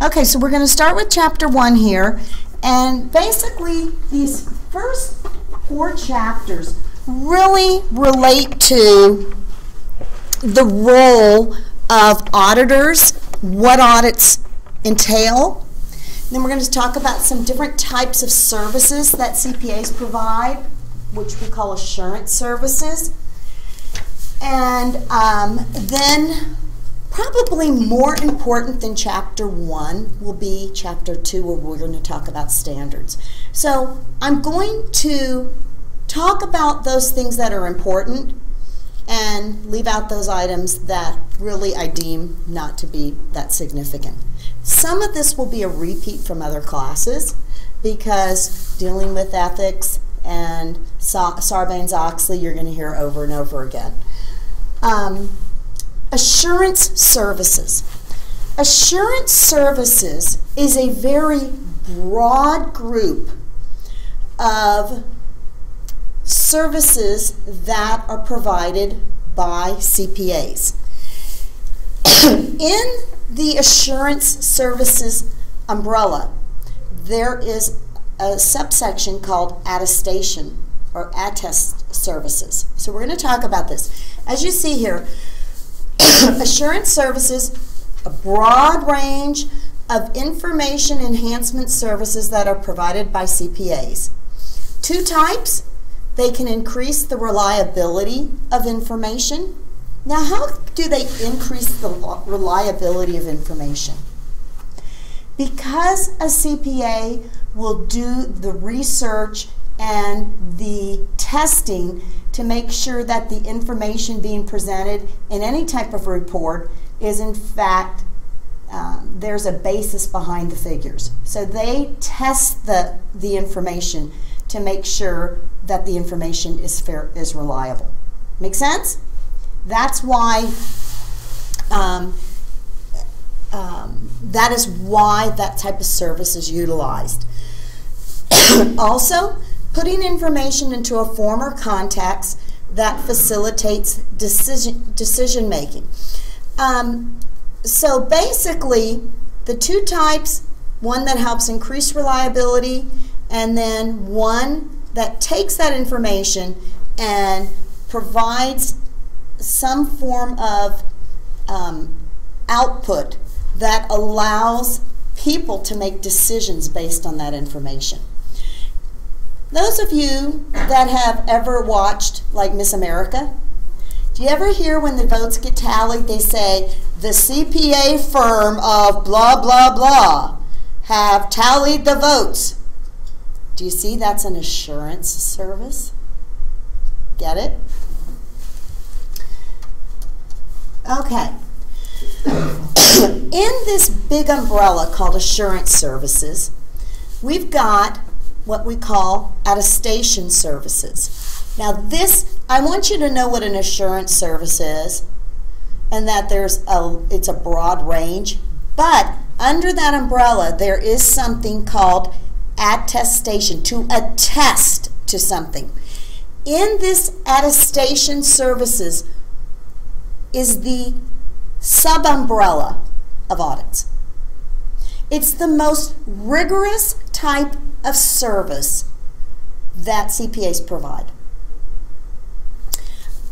Okay, so we're going to start with Chapter 1 here, and basically these first 4 chapters really relate to the role of auditors, what audits entail. Then we're going to talk about some different types of services that CPAs provide, which we call assurance services. And then probably more important than Chapter 1 will be Chapter 2, where we're going to talk about standards. So I'm going to talk about those things that are important and leave out those items that really I deem not to be that significant. Some of this will be a repeat from other classes because dealing with ethics and Sarbanes-Oxley you're going to hear over and over again. Assurance services. Assurance services is a very broad group of services that are provided by CPAs. In the assurance services umbrella, there is a subsection called attestation or attest services. So we're going to talk about this. As you see here, assurance services, a broad range of information enhancement services that are provided by CPAs. 2 types. They can increase the reliability of information. Now, how do they increase the reliability of information? Because a CPA will do the research and the testing to make sure that the information being presented in any type of report is in fact, there's a basis behind the figures. So they test the information to make sure that the information is reliable. Make sense? That's why that is why that type of service is utilized. Also, putting information into a form or context that facilitates decision making. So basically, the 2 types, one that helps increase reliability, and then one that takes that information and provides some form of output that allows people to make decisions based on that information. Those of you that have ever watched like Miss America, do you ever hear when the votes get tallied, they say, the CPA firm of blah, blah, blah have tallied the votes? Do you see that's an assurance service? Get it? Okay. In this big umbrella called assurance services, we've got what we call attestation services. Now this, I want you to know what an assurance service is and that it's a broad range, but under that umbrella there is something called attestation, to attest to something. In this attestation services is the sub-umbrella of audits. It's the most rigorous type of service that CPAs provide.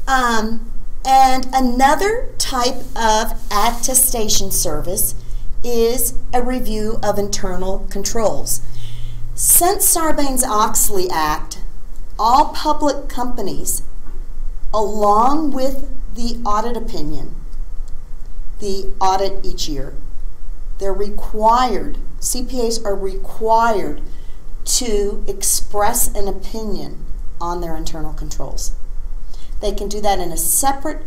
And another type of attestation service is a review of internal controls. Since Sarbanes-Oxley Act, all public companies, along with the audit opinion, the audit each year, they're required, CPAs are required to express an opinion on their internal controls. They can do that in a separate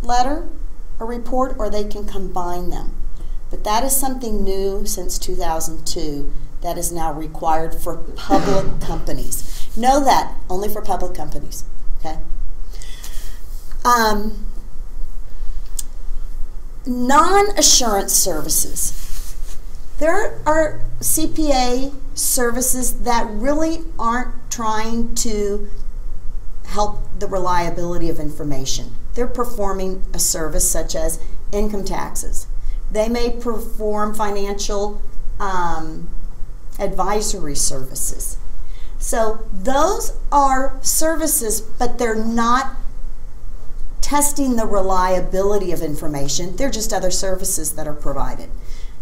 letter or report, or they can combine them. But that is something new since 2002 that is now required for public companies. Know that, only for public companies, okay? Non-assurance services. There are CPA services that really aren't trying to help the reliability of information. They're performing a service such as income taxes, They may perform financial advisory services. So those are services, but they're not testing the reliability of information. They're just other services that are provided.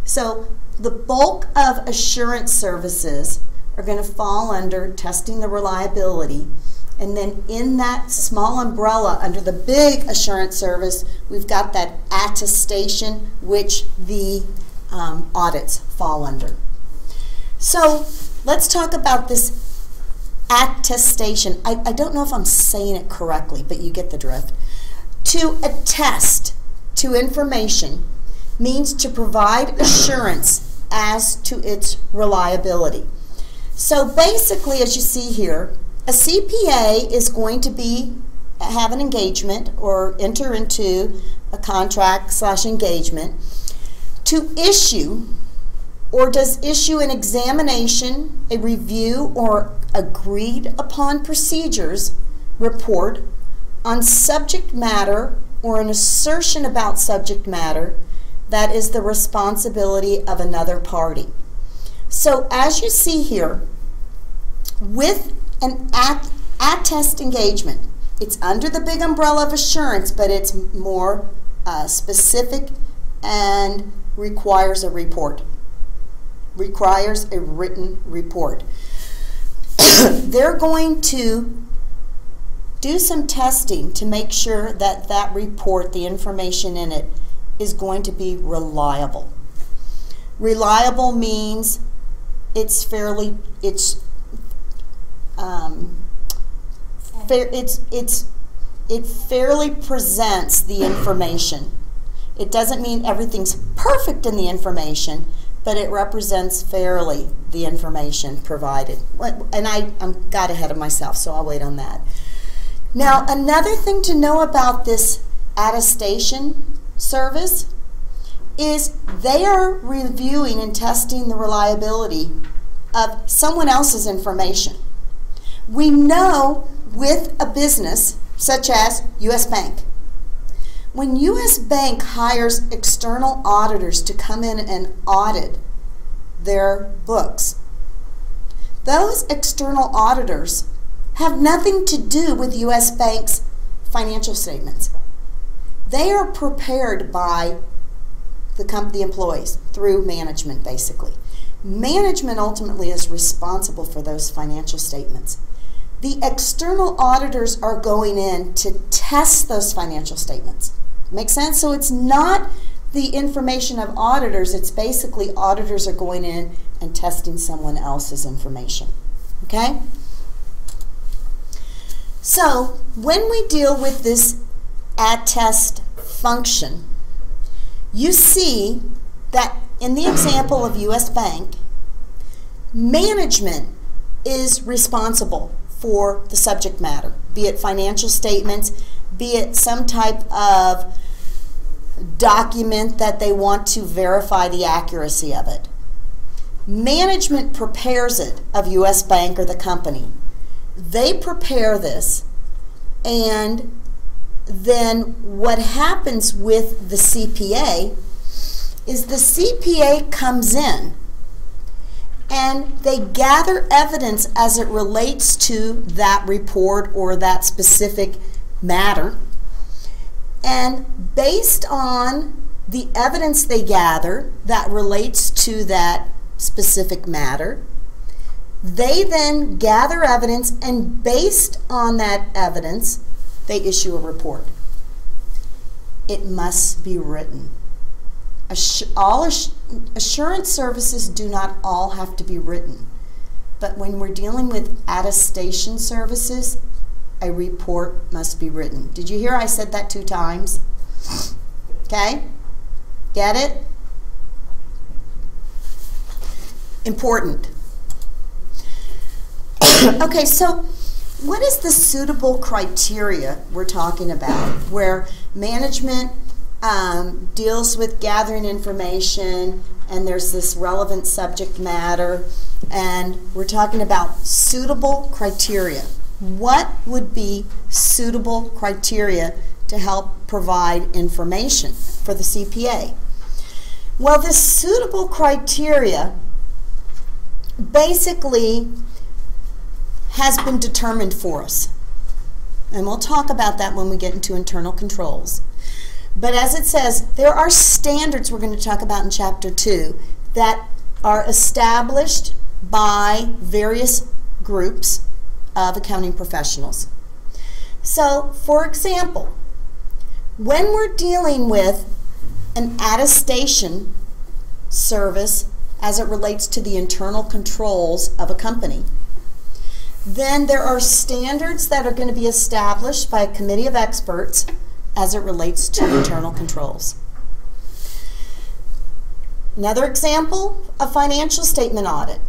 So the bulk of assurance services are going to fall under testing the reliability. And then in that small umbrella under the big assurance service, we've got that attestation, which the audits fall under. So let's talk about this attestation. I don't know if I'm saying it correctly, but you get the drift. To attest to information means to provide assurance as to its reliability. So basically, as you see here, a CPA is going to have an engagement or enter into a contract/engagement to issue or does issue an examination, a review, or agreed upon procedures report on subject matter or an assertion about subject matter that is the responsibility of another party. So as you see here, with an attest engagement, it's under the big umbrella of assurance, but it's more specific and requires a report. Requires a written report. They're going to do some testing to make sure that that report, the information in it, is going to be reliable. Reliable means it fairly presents the information. It doesn't mean everything's perfect in the information, but it represents fairly the information provided. And I got ahead of myself, so I'll wait on that. Now, another thing to know about this attestation service is they are reviewing and testing the reliability of someone else's information. We know with a business such as U.S. Bank, when U.S. Bank hires external auditors to come in and audit their books, those external auditors have nothing to do with U.S. Bank's financial statements. They are prepared by the employees through management, basically. Management ultimately is responsible for those financial statements. The external auditors are going in to test those financial statements. Make sense? So it's not the information of auditors, it's basically auditors are going in and testing someone else's information. Okay? So when we deal with this attest function, you see that in the example of U.S. Bank, management is responsible for the subject matter, be it financial statements, be it some type of document that they want to verify the accuracy of it. Management prepares it of U.S. Bank or the company. They prepare this, and then what happens with the CPA is the CPA comes in and they gather evidence as it relates to that report or that specific matter. And based on the evidence they gather that relates to that specific matter, they then gather evidence, and based on that evidence, they issue a report. It must be written. All assurance services do not all have to be written, but when we're dealing with attestation services, a report must be written. Did you hear I said that 2 times? Okay? Get it? Important. Okay, so what is the suitable criteria we're talking about where management deals with gathering information and there's this relevant subject matter, and we're talking about suitable criteria? What would be suitable criteria to help provide information for the CPA? Well, this suitable criteria basically has been determined for us. And we'll talk about that when we get into internal controls. But as it says, there are standards we're going to talk about in Chapter 2 that are established by various groups of accounting professionals. So, for example, when we're dealing with an attestation service as it relates to the internal controls of a company, then there are standards that are going to be established by a committee of experts as it relates to internal controls. Another example, a financial statement audit.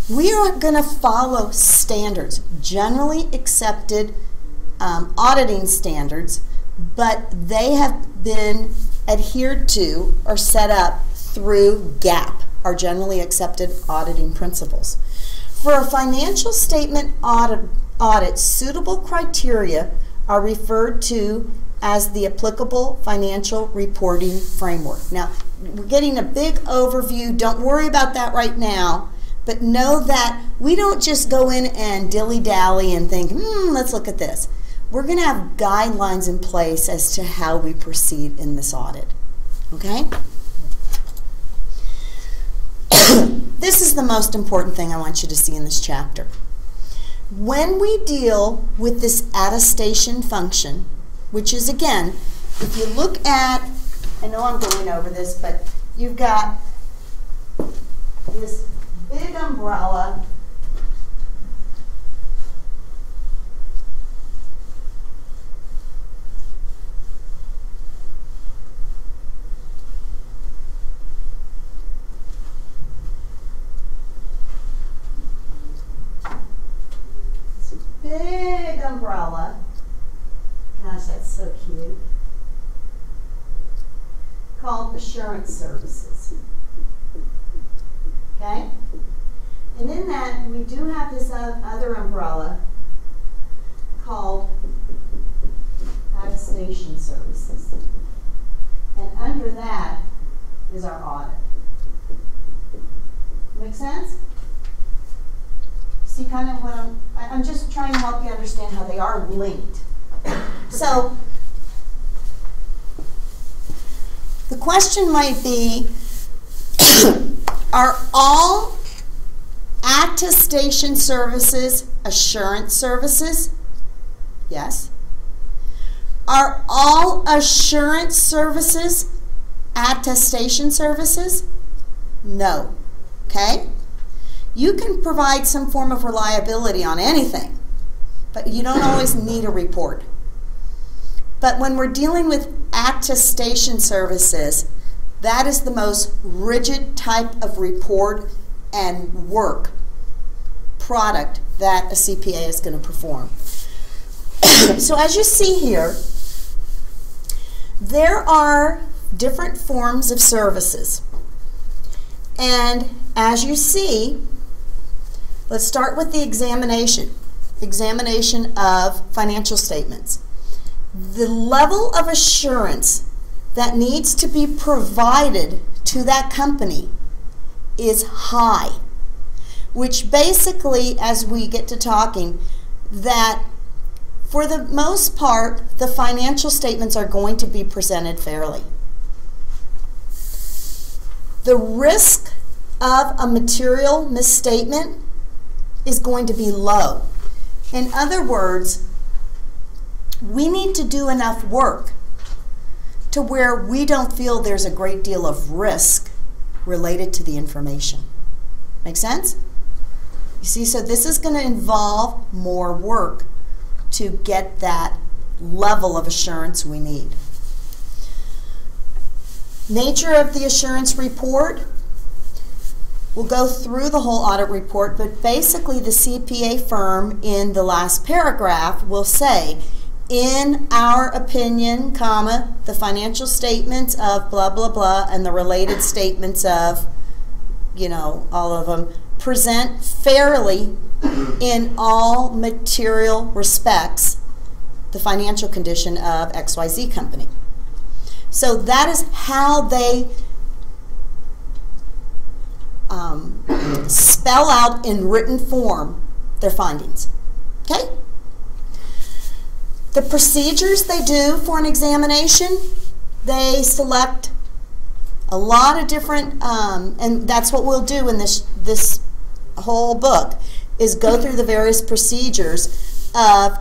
We are going to follow standards, generally accepted auditing standards, but they have been adhered to or set up through GAAP, our generally accepted auditing principles. For a financial statement audit, suitable criteria are referred to as the applicable financial reporting framework. Now, we're getting a big overview. Don't worry about that right now, but know that we don't just go in and dilly-dally and think, let's look at this. We're going to have guidelines in place as to how we proceed in this audit. Okay? This is the most important thing I want you to see in this chapter. When we deal with this attestation function, which is, again, if you look at, I know I'm going over this, but you've got this big umbrella gosh, that's so cute, called Assurance Services. Okay? And in that, we do have this other umbrella called Attestation Services. And under that is our audit. Make sense? See kind of what I'm just trying to help you understand how they are linked. So, the question might be, are all attestation services assurance services? Yes. Are all assurance services attestation services? No. Okay? You can provide some form of reliability on anything, but you don't always need a report. But when we're dealing with attestation services, that is the most rigid type of report and work product that a CPA is going to perform. So as you see here, there are different forms of services. And as you see, let's start with the examination of financial statements. The level of assurance that needs to be provided to that company is high, which basically, as we get to talking, that for the most part, the financial statements are going to be presented fairly. The risk of a material misstatement is going to be low. In other words, we need to do enough work to where we don't feel there's a great deal of risk related to the information. Make sense? You see, so this is going to involve more work to get that level of assurance we need. Nature of the assurance report. We'll go through the whole audit report, but basically the CPA firm in the last paragraph will say, in our opinion, comma, the financial statements of blah, blah, blah, and the related statements of, you know, all of them, present fairly in all material respects the financial condition of XYZ company. So that is how they spell out in written form their findings. Okay? The procedures they do for an examination, they select a lot of different, and that's what we'll do in this whole book, is go through the various procedures of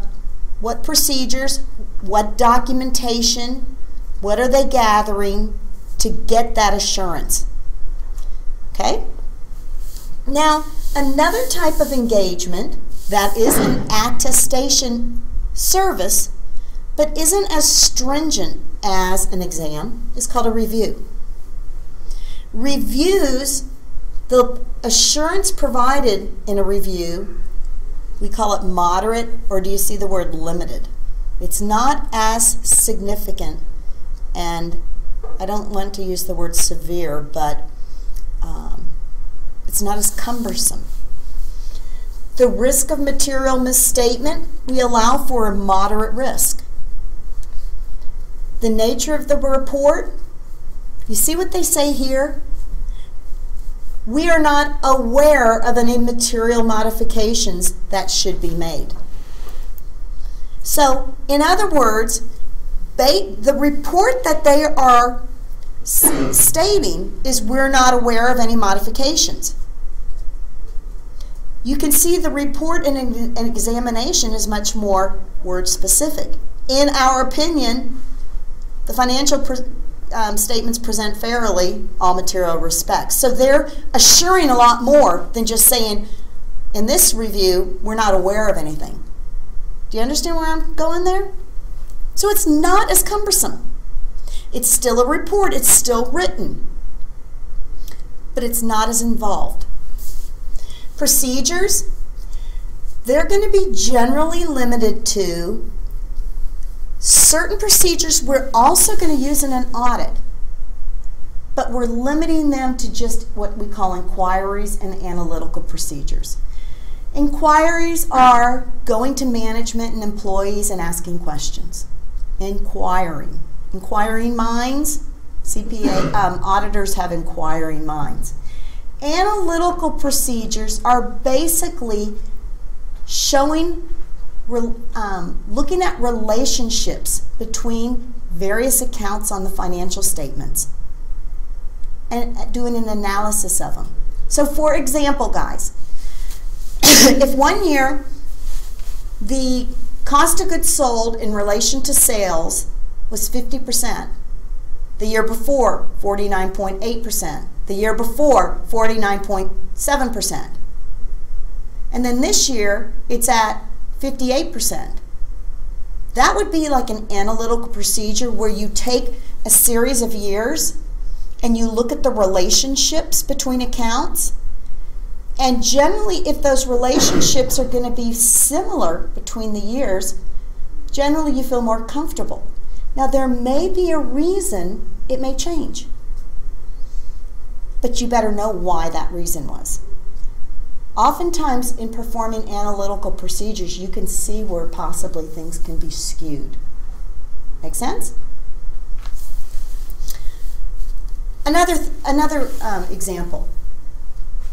what procedures, what documentation, what are they gathering to get that assurance. Okay? Now, another type of engagement that is an attestation service but isn't as stringent as an exam is called a review. Reviews, the assurance provided in a review, we call it moderate, or do you see the word limited? It's not as significant, and I don't want to use the word severe, but it's not as cumbersome. The risk of material misstatement, we allow for a moderate risk. The nature of the report, you see what they say here? We are not aware of any material modifications that should be made. So, in other words, the report that they are stating is we're not aware of any modifications. You can see the report in an examination is much more word specific. In our opinion, the financial statements present fairly all material respects. So they're assuring a lot more than just saying, in this review, we're not aware of anything. Do you understand where I'm going there? So it's not as cumbersome. It's still a report, it's still written, but it's not as involved. Procedures, they're going to be generally limited to certain procedures we're also going to use in an audit, but we're limiting them to just what we call inquiries and analytical procedures. Inquiries are going to management and employees and asking questions. Inquiring minds, CPA auditors have inquiring minds. Analytical procedures are basically showing, looking at relationships between various accounts on the financial statements and doing an analysis of them. So for example, guys, if one year the cost of goods sold in relation to sales was 50%, the year before 49.8%, the year before 49.7%, and then this year it's at 58%. That would be like an analytical procedure where you take a series of years and you look at the relationships between accounts, and generally if those relationships are going to be similar between the years, generally you feel more comfortable. Now there may be a reason it may change, but you better know why that reason was. Oftentimes in performing analytical procedures, you can see where possibly things can be skewed. Make sense? Another example.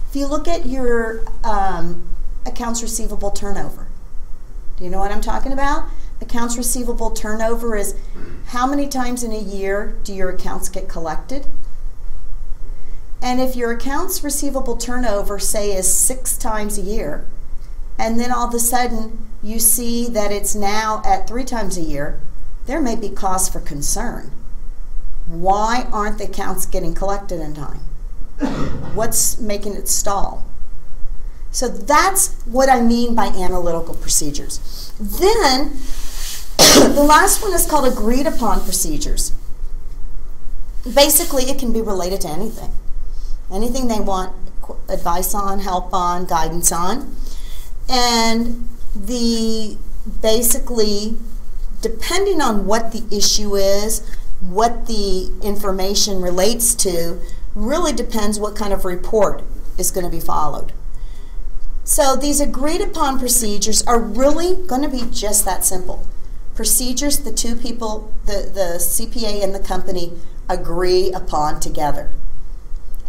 If you look at your accounts receivable turnover, do you know what I'm talking about? Accounts receivable turnover is how many times in a year do your accounts get collected? And if your accounts receivable turnover, say, is 6 times a year, and then all of a sudden you see that it's now at 3 times a year, there may be cause for concern. Why aren't the accounts getting collected in time? What's making it stall? So that's what I mean by analytical procedures. Then, the last one is called agreed upon procedures. Basically, it can be related to anything. Anything they want advice on, help on, guidance on. And basically, depending on what the issue is, what the information relates to, really depends what kind of report is going to be followed. So these agreed upon procedures are really going to be just that simple. Procedures the two people, the CPA and the company, agree upon together.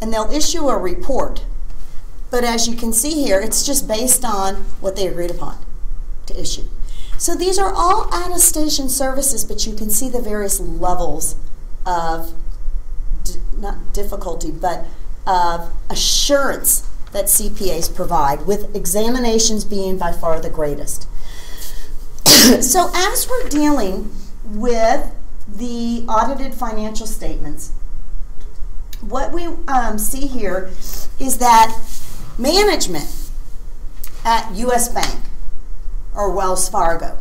And they'll issue a report. But as you can see here, it's just based on what they agreed upon to issue. So these are all attestation services, but you can see the various levels of, not difficulty, but of assurance that CPAs provide, with examinations being by far the greatest. So as we're dealing with the audited financial statements, what we see here is that management at U.S. Bank or Wells Fargo,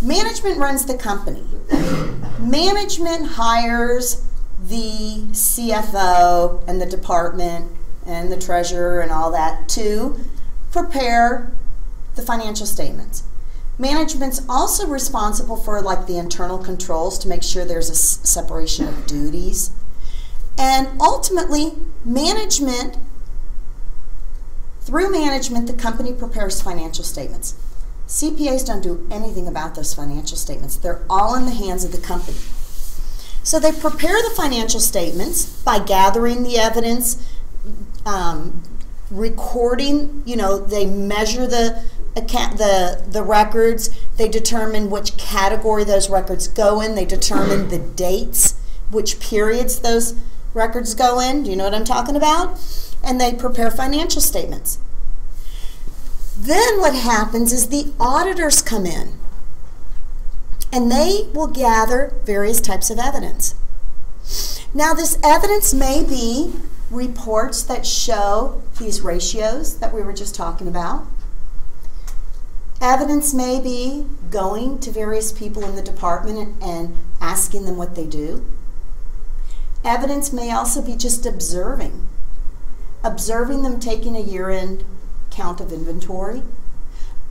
management runs the company. Management hires the CFO and the department and the treasurer and all that to prepare the financial statements. Management's also responsible for like the internal controls to make sure there's a separation of duties. And ultimately, management, through management, the company prepares financial statements. CPAs don't do anything about those financial statements. They're all in the hands of the company. So they prepare the financial statements by gathering the evidence, recording, they measure the records, they determine which category those records go in, they determine the dates, which periods those records go in, do you know what I'm talking about? And they prepare financial statements. Then what happens is the auditors come in and they will gather various types of evidence. Now this evidence may be reports that show these ratios that we were just talking about. Evidence may be going to various people in the department and asking them what they do. Evidence may also be just observing them taking a year-end count of inventory,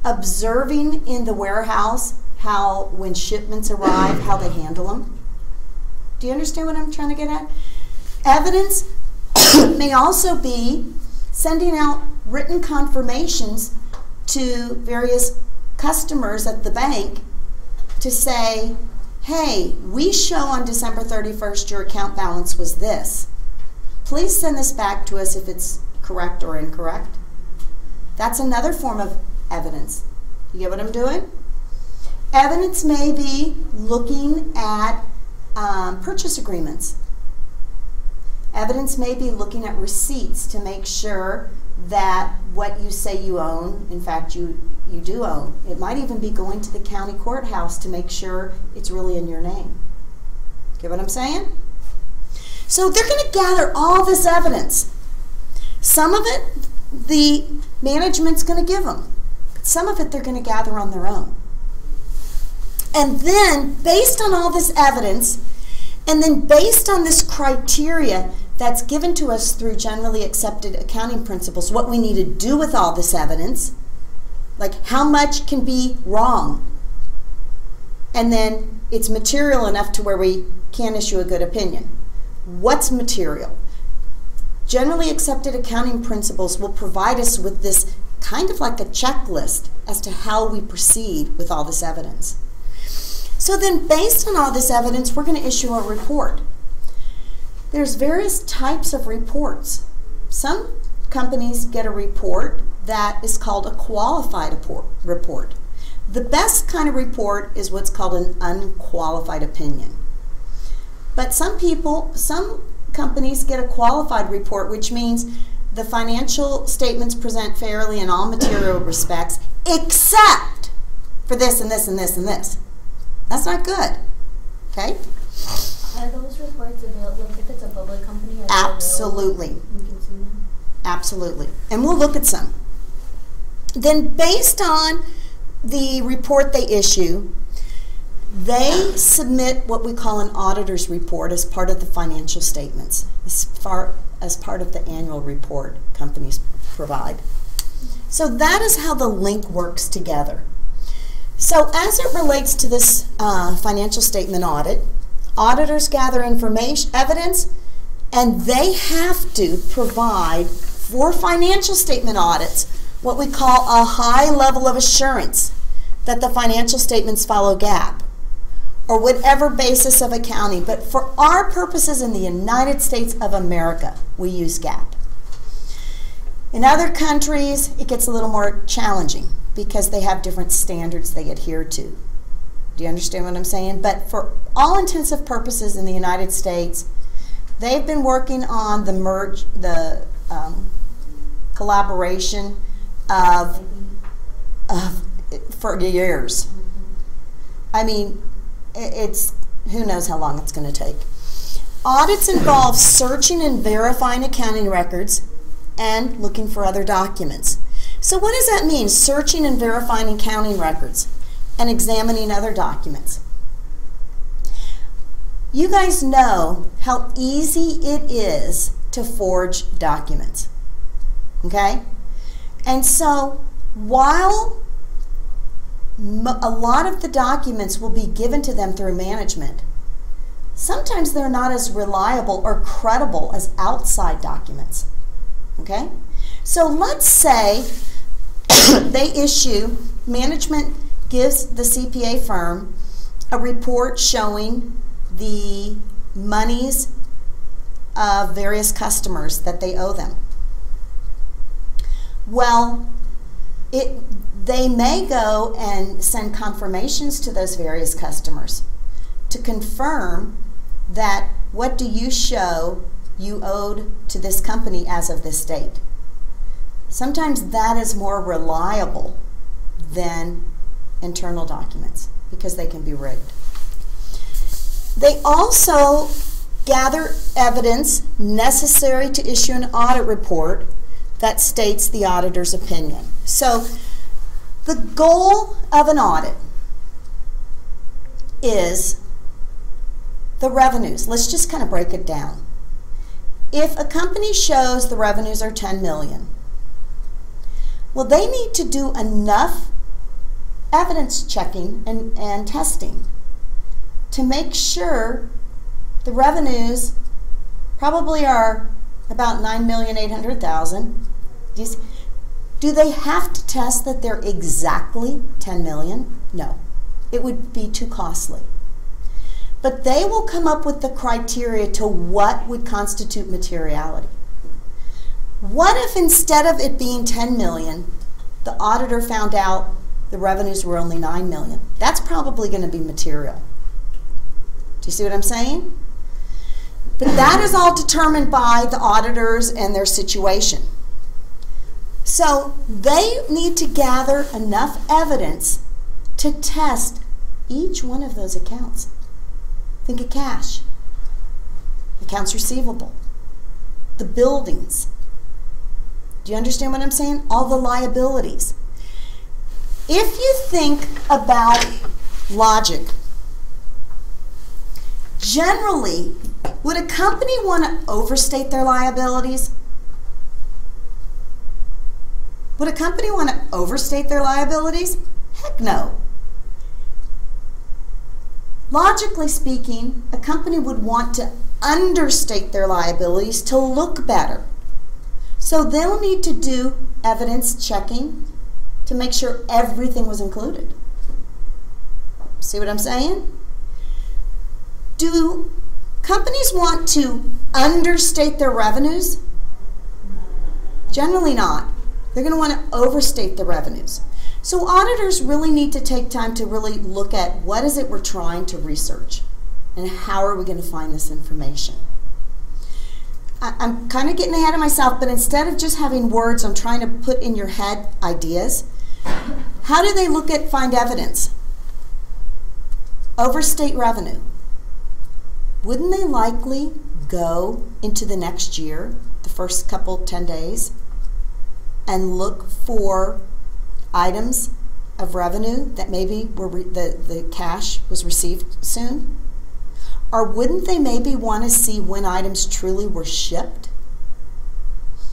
observing in the warehouse how when shipments arrive, how they handle them. Do you understand what I'm trying to get at? Evidence may also be sending out written confirmations to various customers at the bank to say, hey, we show on December 31st your account balance was this. Please send this back to us if it's correct or incorrect. That's another form of evidence. You get what I'm doing? Evidence may be looking at purchase agreements. Evidence may be looking at receipts to make sure that what you say you own, in fact, you do own. It might even be going to the county courthouse to make sure it's really in your name. Get what I'm saying? So they're going to gather all this evidence. Some of it, the management's going to give them. But some of it they're going to gather on their own. And then, based on all this evidence, and then based on this criteria that's given to us through generally accepted accounting principles, what we need to do with all this evidence, like how much can be wrong, and then it's material enough to where we can't issue a good opinion. What's material? Generally accepted accounting principles will provide us with this kind of like a checklist as to how we proceed with all this evidence. So then, based on all this evidence, we're going to issue a report. There's various types of reports. Some companies get a report that is called a qualified report. The best kind of report is what's called an unqualified opinion. But some companies get a qualified report, which means the financial statements present fairly in all material respects, except for this and this and this and this. That's not good, okay? Are those reports available, like if it's a public company? Absolutely. We can see them? Absolutely. And we'll look at some. Then based on the report they issue, they submit what we call an auditor's report as part of the financial statements, as part of the annual report companies provide. So that is how the link works together. So as it relates to this financial statement audit, auditors gather information, evidence, and they have to provide for financial statement audits what we call a high level of assurance that the financial statements follow GAAP or whatever basis of accounting. But for our purposes in the United States of America, we use GAAP. In other countries, it gets a little more challenging because they have different standards they adhere to. Do you understand what I'm saying? But for all intensive purposes in the United States, they've been working on the collaboration for years. I mean, it's who knows how long it's going to take. Audits involve searching and verifying accounting records and looking for other documents. So what does that mean, searching and verifying accounting records and examining other documents? You guys know how easy it is to forge documents, okay? And so while a lot of the documents will be given to them through management, sometimes they're not as reliable or credible as outside documents, okay? So let's say they issue, management gives the CPA firm a report showing the monies of various customers that they owe them. Well, they may go and send confirmations to those various customers to confirm that what do you show you owed to this company as of this date. Sometimes that is more reliable than internal documents because they can be rigged. They also gather evidence necessary to issue an audit report that states the auditor's opinion. So the goal of an audit is the revenues. Let's just kind of break it down. If a company shows the revenues are 10 million, well, they need to do enough evidence checking and testing to make sure the revenues probably are about 9,800,000. Do they have to test that they're exactly 10 million? No, it would be too costly. But they will come up with the criteria to what would constitute materiality. What if instead of it being 10 million, the auditor found out the revenues were only 9 million? That's probably going to be material. Do you see what I'm saying? But that is all determined by the auditors and their situation. So they need to gather enough evidence to test each one of those accounts. Think of cash, accounts receivable, the buildings. Do you understand what I'm saying? All the liabilities. If you think about logic, generally, would a company want to overstate their liabilities? Would a company want to overstate their liabilities? Heck no. Logically speaking, a company would want to understate their liabilities to look better. So they'll need to do evidence checking to make sure everything was included. See what I'm saying? Do companies want to understate their revenues? Generally not. They're going to want to overstate the revenues. So auditors really need to take time to really look at what is it we're trying to research and how are we going to find this information. I'm kind of getting ahead of myself, but instead of just having words, I'm trying to put in your head ideas. How do they find evidence? Overstate revenue. Wouldn't they likely go into the next year, the first 10 days, and look for items of revenue that maybe the cash was received soon? Or wouldn't they maybe want to see when items truly were shipped?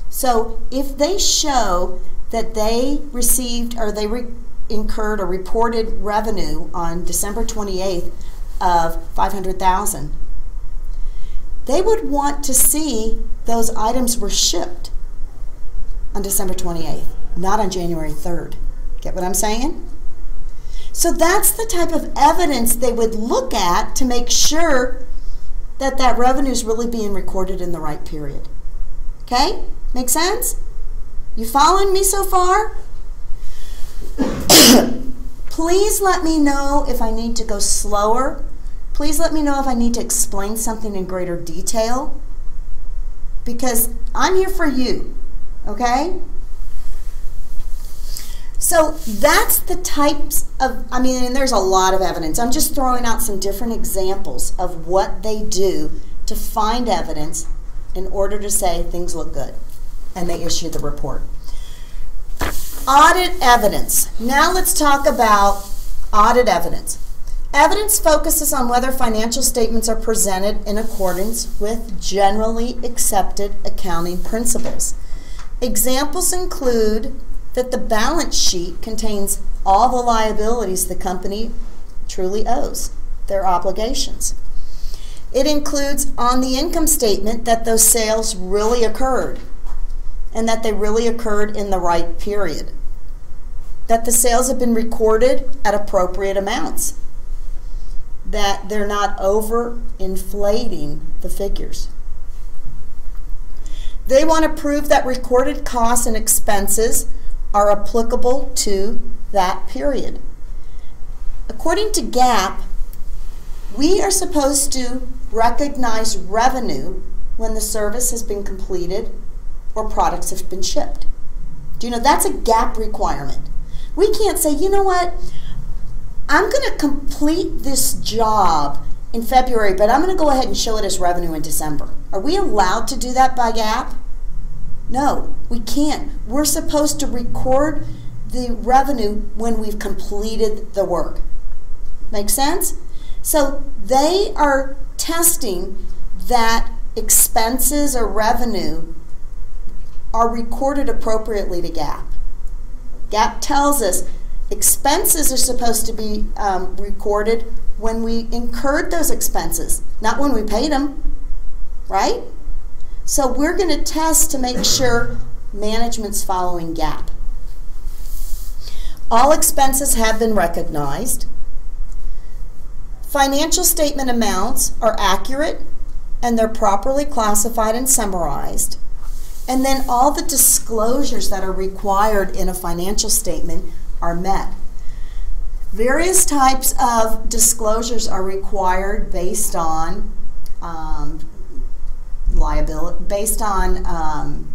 So if they show that they received or they incurred or reported revenue on December 28th of $500,000, they would want to see those items were shipped on December 28th, not on January 3rd. Get what I'm saying? So that's the type of evidence they would look at to make sure that that revenue is really being recorded in the right period. Okay? Make sense? You following me so far? Please let me know if I need to go slower. Please let me know if I need to explain something in greater detail, because I'm here for you, okay? So that's the types of, and there's a lot of evidence. I'm just throwing out some different examples of what they do to find evidence in order to say things look good, and they issue the report. Audit evidence. Now let's talk about audit evidence. Evidence focuses on whether financial statements are presented in accordance with generally accepted accounting principles. Examples include that the balance sheet contains all the liabilities the company truly owes, their obligations. It includes on the income statement that those sales really occurred and that they really occurred in the right period, that the sales have been recorded at appropriate amounts, that they're not over-inflating the figures. They want to prove that recorded costs and expenses are applicable to that period. According to GAAP, we are supposed to recognize revenue when the service has been completed or products have been shipped. Do you know that's a GAAP requirement? We can't say, you know what, I'm going to complete this job in February, but I'm going to go ahead and show it as revenue in December. Are we allowed to do that by GAAP? No, we can't. We're supposed to record the revenue when we've completed the work. Make sense? So they are testing that expenses or revenue are recorded appropriately to GAAP. GAAP tells us expenses are supposed to be recorded when we incurred those expenses, not when we paid them, right? So we're going to test to make sure management's following GAAP. All expenses have been recognized. Financial statement amounts are accurate and they're properly classified and summarized. And then all the disclosures that are required in a financial statement are met. Various types of disclosures are required based on liability, based on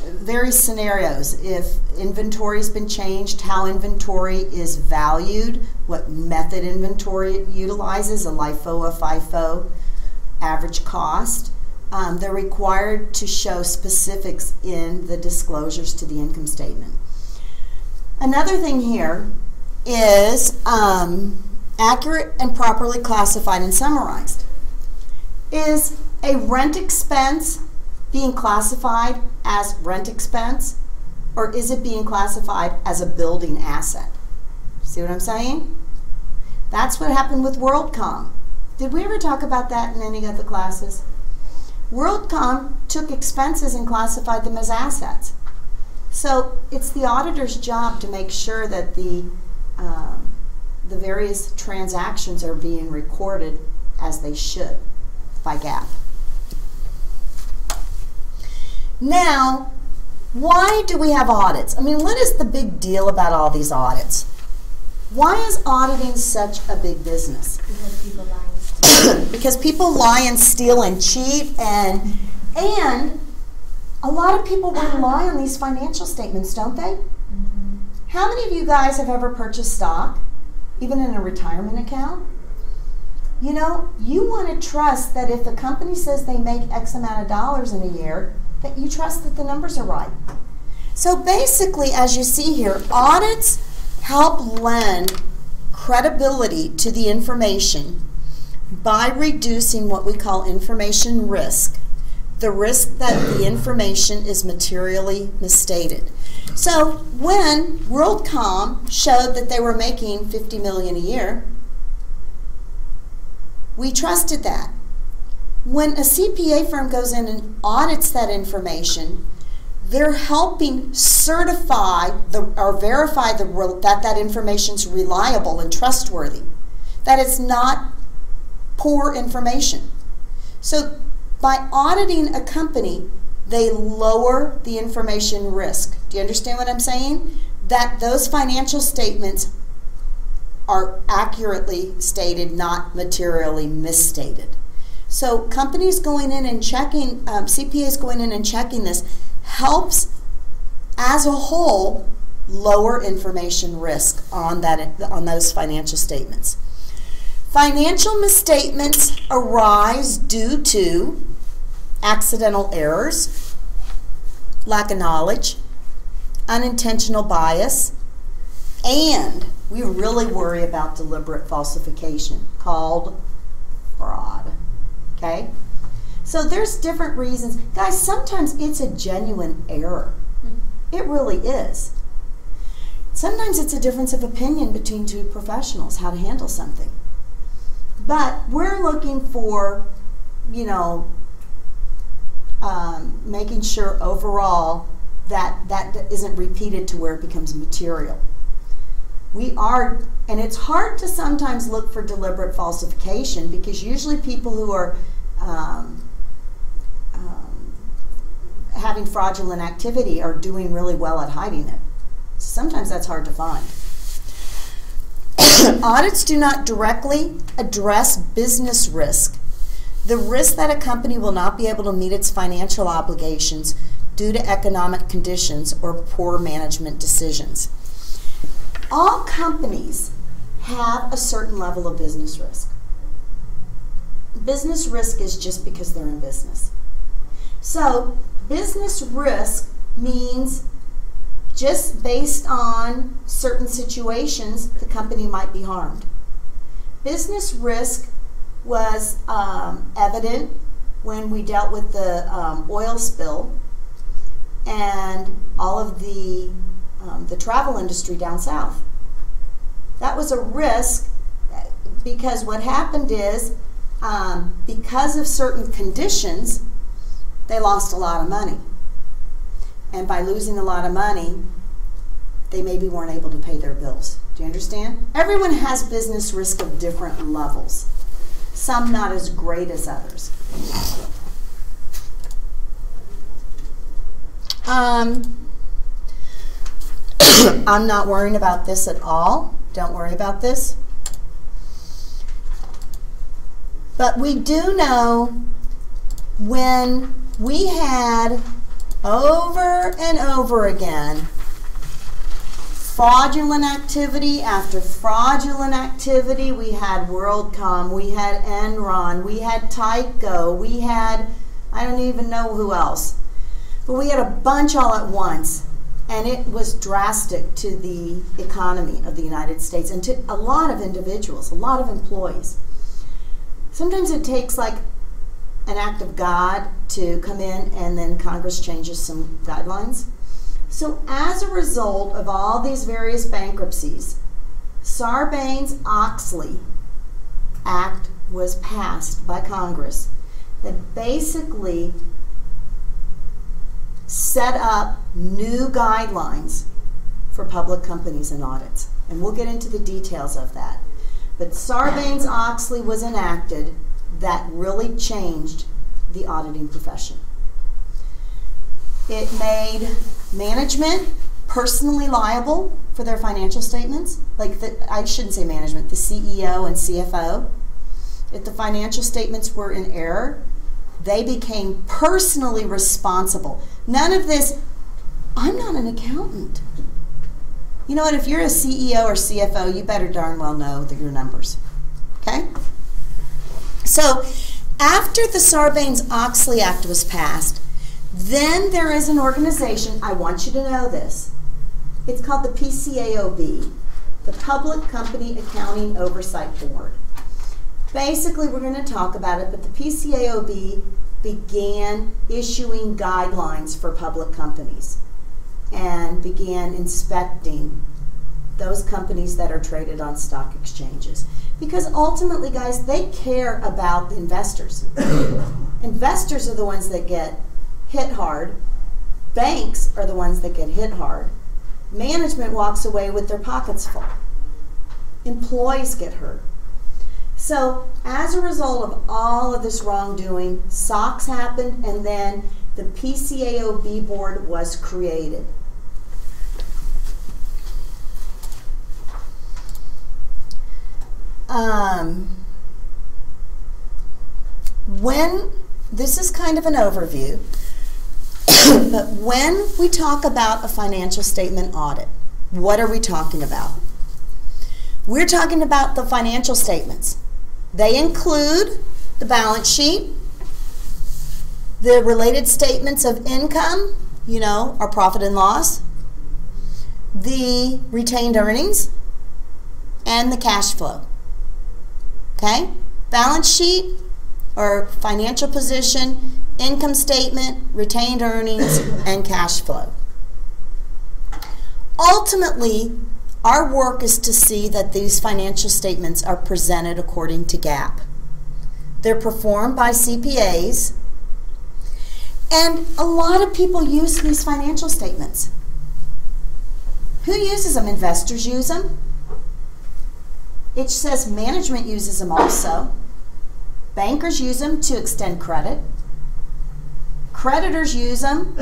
various scenarios. If inventory has been changed, how inventory is valued, what method inventory utilizes, a LIFO, a FIFO, average cost. They're required to show specifics in the disclosures to the income statement. Another thing here is accurate and properly classified and summarized. Is a rent expense being classified as rent expense, or is it being classified as a building asset? See what I'm saying? That's what happened with WorldCom. Did we ever talk about that in any of the classes? WorldCom took expenses and classified them as assets. So it's the auditor's job to make sure that the various transactions are being recorded as they should by GAAP. Now, why do we have audits? What is the big deal about all these audits? Why is auditing such a big business? Because people lie and steal. Because people lie and steal and cheat, and a lot of people rely on these financial statements, don't they? Mm-hmm. How many of you guys have ever purchased stock, even in a retirement account? You know, you want to trust that if a company says they make X amount of dollars in a year, that you trust that the numbers are right. So basically, as you see here, audits help lend credibility to the information by reducing what we call information risk, the risk that the information is materially misstated. So when WorldCom showed that they were making $50 million a year, we trusted that. When a CPA firm goes in and audits that information, they're helping certify or verify that information is reliable and trustworthy, that it's not poor information. So by auditing a company, they lower the information risk. Do you understand what I'm saying? That those financial statements are accurately stated, not materially misstated. So companies going in and checking, CPAs going in and checking this helps as a whole lower information risk on those financial statements. Financial misstatements arise due to accidental errors, lack of knowledge, unintentional bias, and we really worry about deliberate falsification called fraud. Okay? So there's different reasons. Guys, sometimes it's a genuine error. It really is. Sometimes it's a difference of opinion between two professionals, how to handle something. But we're looking for, you know, making sure overall that that isn't repeated to where it becomes material. We are, and it's hard to sometimes look for deliberate falsification because usually people who are having fraudulent activity are doing really well at hiding it. Sometimes that's hard to find. Audits do not directly address business risk. The risk that a company will not be able to meet its financial obligations due to economic conditions or poor management decisions. All companies have a certain level of business risk. Business risk is just because they're in business. So business risk means just based on certain situations, the company might be harmed. Business risk was evident when we dealt with the oil spill and all of the travel industry down south. That was a risk because what happened is because of certain conditions, they lost a lot of money. And by losing a lot of money, they maybe weren't able to pay their bills. Do you understand? Everyone has business risk of different levels. Some not as great as others. I'm not worrying about this at all. Don't worry about this. But we do know when we had over and over again fraudulent activity after fraudulent activity. We had WorldCom, we had Enron, we had Tyco, we had, I don't even know who else. But we had a bunch all at once, and it was drastic to the economy of the United States and to a lot of individuals, a lot of employees. Sometimes it takes like an act of God to come in and then Congress changes some guidelines. So as a result of all these various bankruptcies, Sarbanes-Oxley Act was passed by Congress that basically set up new guidelines for public companies and audits. And we'll get into the details of that. But Sarbanes-Oxley was enacted that really changed the auditing profession. It made management personally liable for their financial statements. I shouldn't say management, the CEO and CFO. If the financial statements were in error, they became personally responsible. None of this, I'm not an accountant. You know what, if you're a CEO or CFO, you better darn well know your numbers, okay? So after the Sarbanes-Oxley Act was passed, then there is an organization, I want you to know this. It's called the PCAOB, the Public Company Accounting Oversight Board. Basically, we're going to talk about it, but the PCAOB began issuing guidelines for public companies and began inspecting those companies that are traded on stock exchanges. Because ultimately, guys, they care about the investors. Investors are the ones that get hit hard. Banks are the ones that get hit hard. Management walks away with their pockets full. Employees get hurt. So as a result of all of this wrongdoing, SOX happened, and then the PCAOB board was created. This is kind of an overview, but when we talk about a financial statement audit, what are we talking about? We're talking about the financial statements. They include the balance sheet, the related statements of income, you know, our profit and loss, the retained earnings, and the cash flow. Okay? Balance sheet or financial position, income statement, retained earnings, and cash flow. Ultimately, our work is to see that these financial statements are presented according to GAAP. They're performed by CPAs, and a lot of people use these financial statements. Who uses them? Investors use them. It says management uses them also. Bankers use them to extend credit. Creditors use them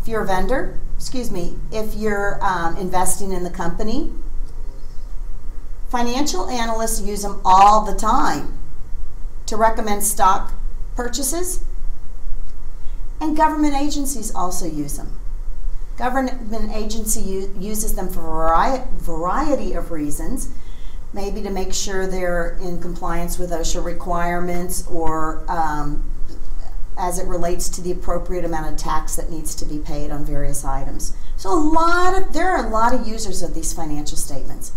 if you're a vendor, if you're investing in the company. Financial analysts use them all the time to recommend stock purchases. And government agencies also use them. Government agency uses them for a variety of reasons. Maybe to make sure they're in compliance with OSHA requirements, or as it relates to the appropriate amount of tax that needs to be paid on various items. So there are a lot of users of these financial statements.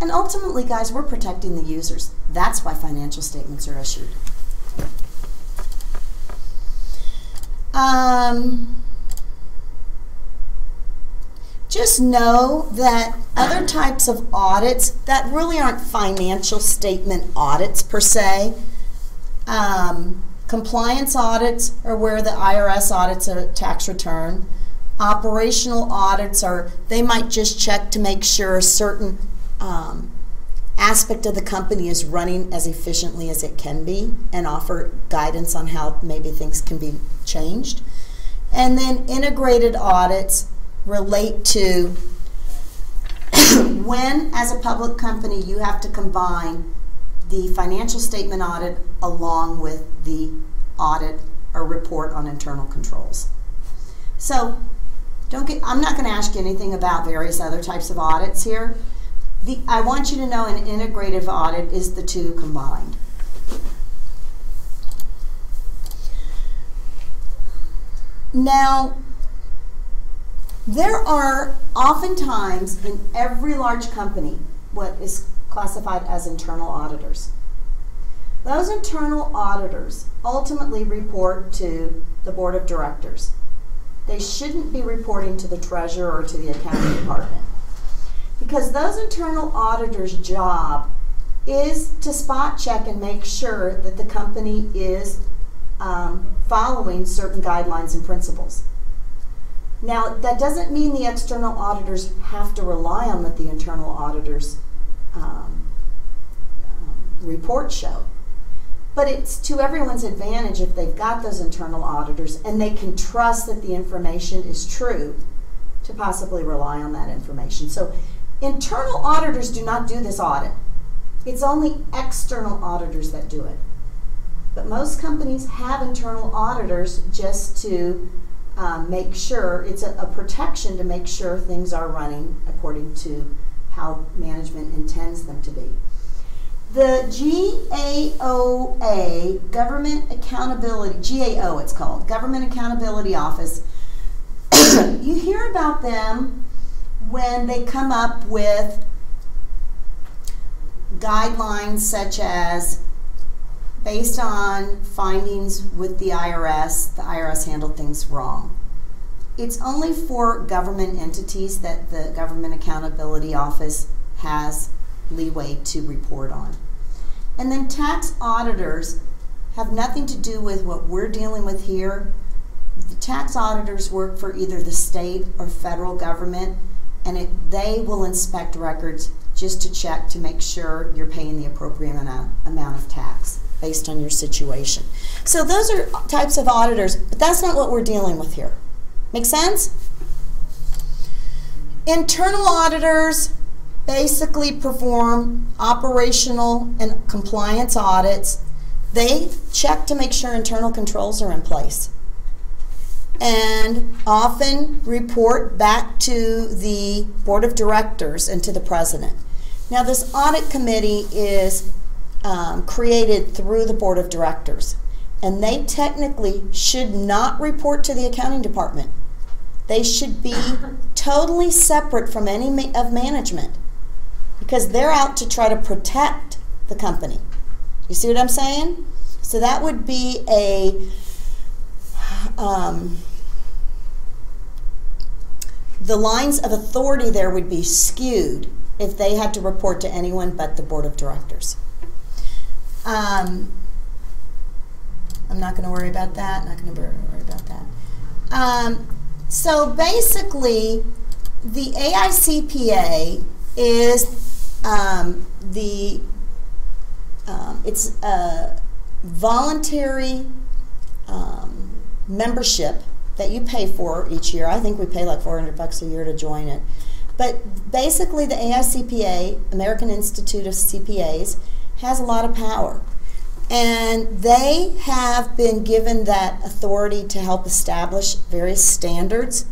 And ultimately, guys, we're protecting the users. That's why financial statements are issued. Just know that other types of audits that really aren't financial statement audits per se, compliance audits are where the IRS audits a tax return. Operational audits they might just check to make sure a certain aspect of the company is running as efficiently as it can be and offer guidance on how maybe things can be changed. And then integrated audits relate to when, as a public company, you have to combine the financial statement audit along with the audit or report on internal controls. So I'm not going to ask you anything about various other types of audits here. I want you to know an integrative audit is the two combined. Now, there are oftentimes in every large company what is classified as internal auditors. Those internal auditors ultimately report to the board of directors. They shouldn't be reporting to the treasurer or to the accounting department, because those internal auditors' job is to spot check and make sure that the company is following certain guidelines and principles. Now, that doesn't mean the external auditors have to rely on what the internal auditors report show. But it's to everyone's advantage if they've got those internal auditors and they can trust that the information is true to possibly rely on that information. So internal auditors do not do this audit. It's only external auditors that do it. But most companies have internal auditors just to make sure, it's a protection to make sure things are running according to how management intends them to be. The GAOA, Government Accountability, GAO it's called, Government Accountability Office, you hear about them when they come up with guidelines such as, based on findings with the IRS handled things wrong. It's only for government entities that the Government Accountability Office has leeway to report on. And then tax auditors have nothing to do with what we're dealing with here. The tax auditors work for either the state or federal government, and they will inspect records just to check to make sure you're paying the appropriate amount of tax. based on your situation. So those are types of auditors, but that's not what we're dealing with here. Make sense? Internal auditors basically perform operational and compliance audits. They check to make sure internal controls are in place and often report back to the board of directors and to the president. Now, this audit committee is created through the board of directors, and they technically should not report to the accounting department. They should be totally separate from any of management because they're out to try to protect the company. You see what I'm saying? So that would be the lines of authority there would be skewed if they had to report to anyone but the board of directors. I'm not going to worry about that. Not going to worry about that. So basically, the AICPA is it's a voluntary membership that you pay for each year. I think we pay like $400 a year to join it. But basically, the AICPA, American Institute of CPAs, has a lot of power. And they have been given that authority to help establish various standards.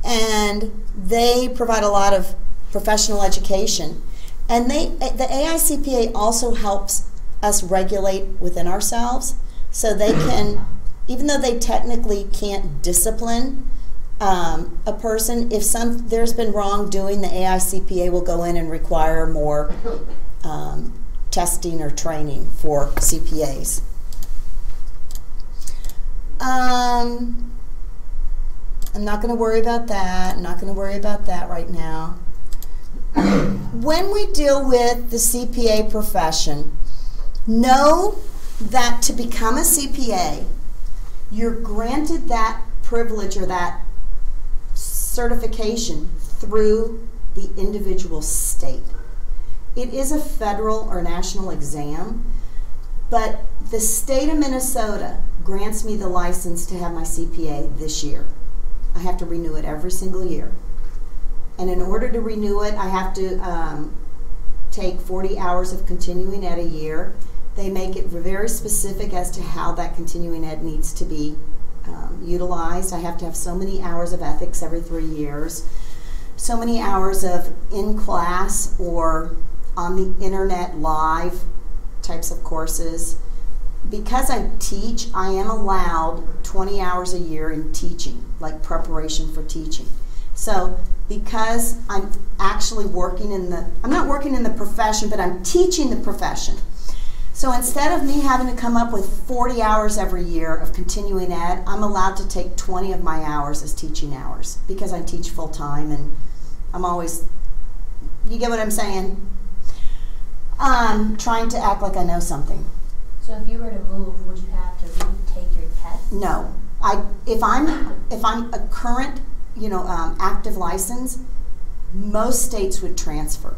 And they provide a lot of professional education. And the AICPA also helps us regulate within ourselves. So they can, even though they technically can't discipline a person, if there's been wrongdoing, the AICPA will go in and require more testing or training for CPAs. I'm not going to worry about that. I'm not going to worry about that right now. When we deal with the CPA profession, know that to become a CPA, you're granted that privilege or that certification through the individual state. It is a federal or national exam, but the state of Minnesota grants me the license to have my CPA this year. I have to renew it every single year. And in order to renew it, I have to take 40 hours of continuing ed a year. They make it very specific as to how that continuing ed needs to be utilized. I have to have so many hours of ethics every 3 years, so many hours of in-class or on the internet live types of courses. Because I teach, I am allowed 20 hours a year in teaching, like preparation for teaching. So because I'm actually working I'm not working in the profession, but I'm teaching the profession. So instead of me having to come up with 40 hours every year of continuing ed, I'm allowed to take 20 of my hours as teaching hours because I teach full time and I'm always, you get what I'm saying? Trying to act like I know something. So if you were to move, would you have to retake your test? No. If I'm a current, active license, most states would transfer.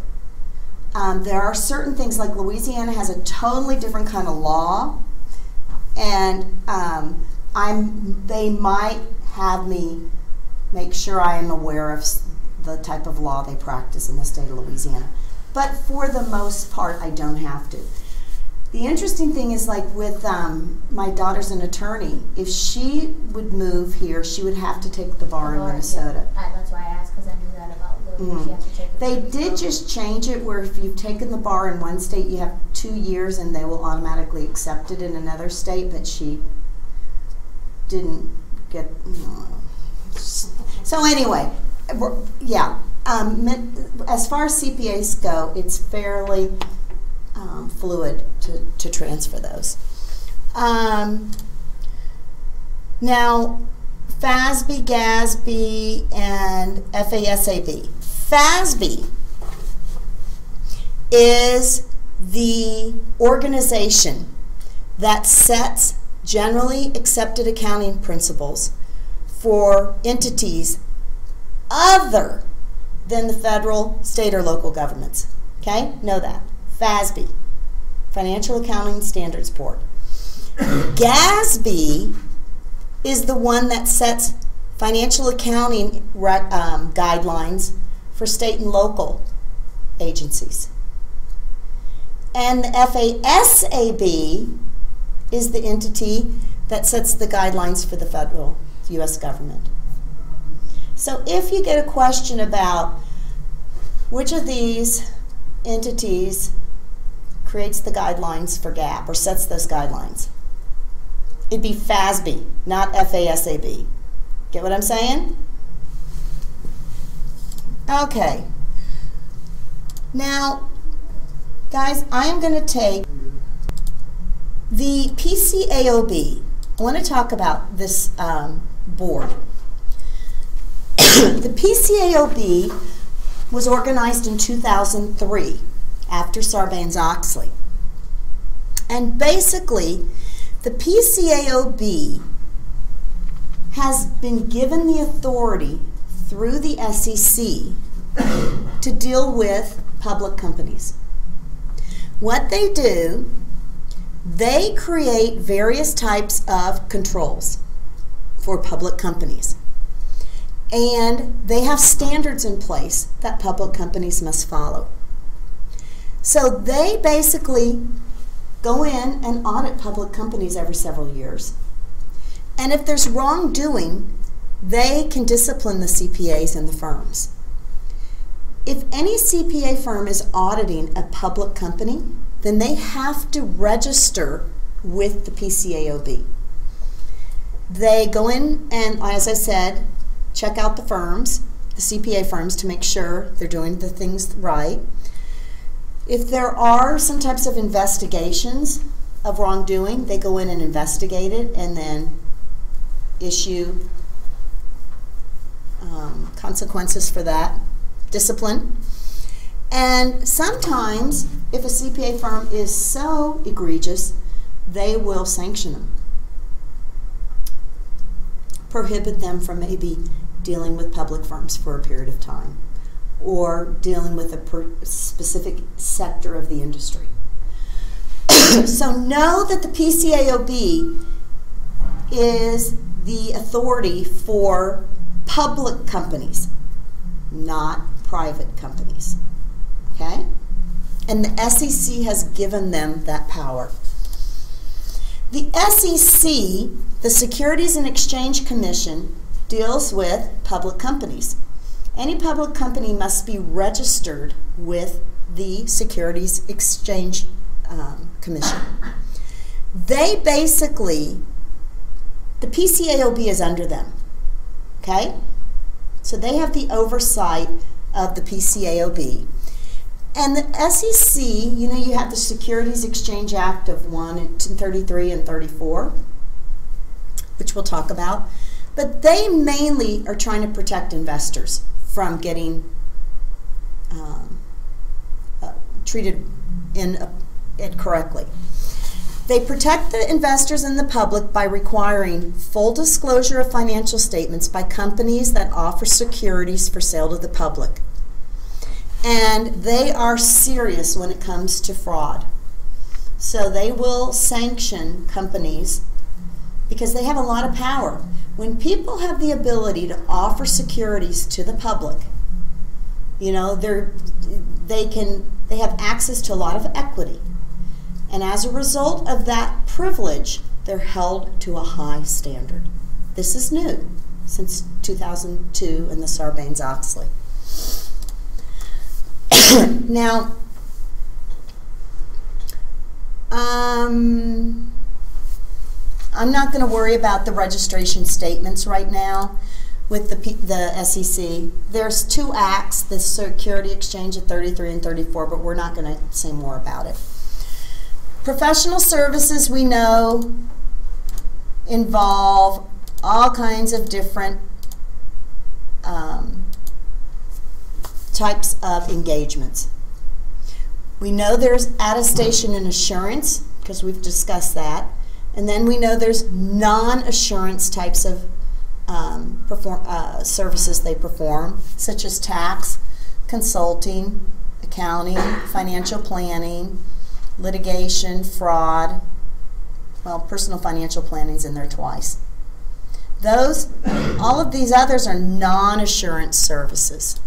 There are certain things, like Louisiana has a totally different kind of law, and they might have me make sure I am aware of the type of law they practice in the state of Louisiana. But for the most part, I don't have to. The interesting thing is, like with my daughter's an attorney, if she would move here, she would have to take the bar in Minnesota. Yeah. That's why I asked, because I knew that about Lily. She has to take They did just change it where if you've taken the bar in one state, you have 2 years and they will automatically accept it in another state, but she didn't get... So anyway, yeah. As far as CPAs go, it's fairly fluid to transfer those. Now, FASB, GASB, and FASAB. FASB is the organization that sets generally accepted accounting principles for entities other than the federal, state, or local governments. Okay? Know that. FASB. Financial Accounting Standards Board. GASB is the one that sets financial accounting guidelines for state and local agencies. And the FASAB is the entity that sets the guidelines for the federal U.S. government. So if you get a question about which of these entities creates the guidelines for GAAP or sets those guidelines, it'd be FASB, not FASAB. Get what I'm saying? Okay. Now, guys, I am going to take the PCAOB. I want to talk about this board. The PCAOB was organized in 2003 after Sarbanes-Oxley. And basically, the PCAOB has been given the authority through the SEC to deal with public companies. What they do, they create various types of controls for public companies. And they have standards in place that public companies must follow. So they basically go in and audit public companies every several years. And if there's wrongdoing, they can discipline the CPAs and the firms. If any CPA firm is auditing a public company, then they have to register with the PCAOB. They go in and, as I said, check out the firms, the CPA firms, to make sure they're doing the things right. If there are some types of investigations of wrongdoing, they go in and investigate it and then issue consequences for that, discipline. And sometimes, if a CPA firm is so egregious, they will sanction them, prohibit them from maybe dealing with public firms for a period of time, or dealing with a specific sector of the industry. So know that the PCAOB is the authority for public companies, not private companies. Okay? And the SEC has given them that power. The SEC, the Securities and Exchange Commission, deals with public companies. Any public company must be registered with the Securities Exchange Commission. They basically, the PCAOB is under them, okay? So they have the oversight of the PCAOB. And the SEC, you know, you have the Securities Exchange Act of 33 and 34, which we'll talk about. But they mainly are trying to protect investors from getting treated incorrectly. They protect the investors and the public by requiring full disclosure of financial statements by companies that offer securities for sale to the public. And they are serious when it comes to fraud. So they will sanction companies because they have a lot of power. When people have the ability to offer securities to the public, you know, they have access to a lot of equity. And as a result of that privilege, they're held to a high standard. This is new since 2002 and the Sarbanes-Oxley. Now, I'm not going to worry about the registration statements right now with the SEC. There's two acts, the Security Exchange at 33 and 34, but we're not going to say more about it. Professional services, we know, involve all kinds of different types of engagements. We know there's attestation and assurance, because we've discussed that. And then we know there's non-assurance types of services they perform, such as tax, consulting, accounting, financial planning, litigation, fraud. Well, personal financial planning's in there twice. All of these others are non-assurance services.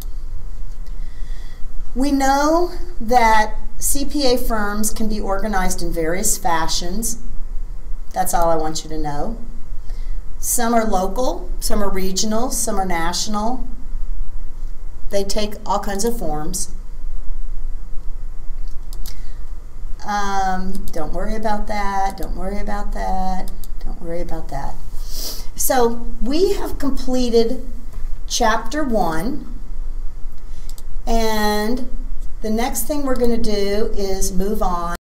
We know that CPA firms can be organized in various fashions. That's all I want you to know. Some are local, some are regional, some are national. They take all kinds of forms. Don't worry about that, don't worry about that, don't worry about that. So we have completed Chapter 1, and the next thing we're going to do is move on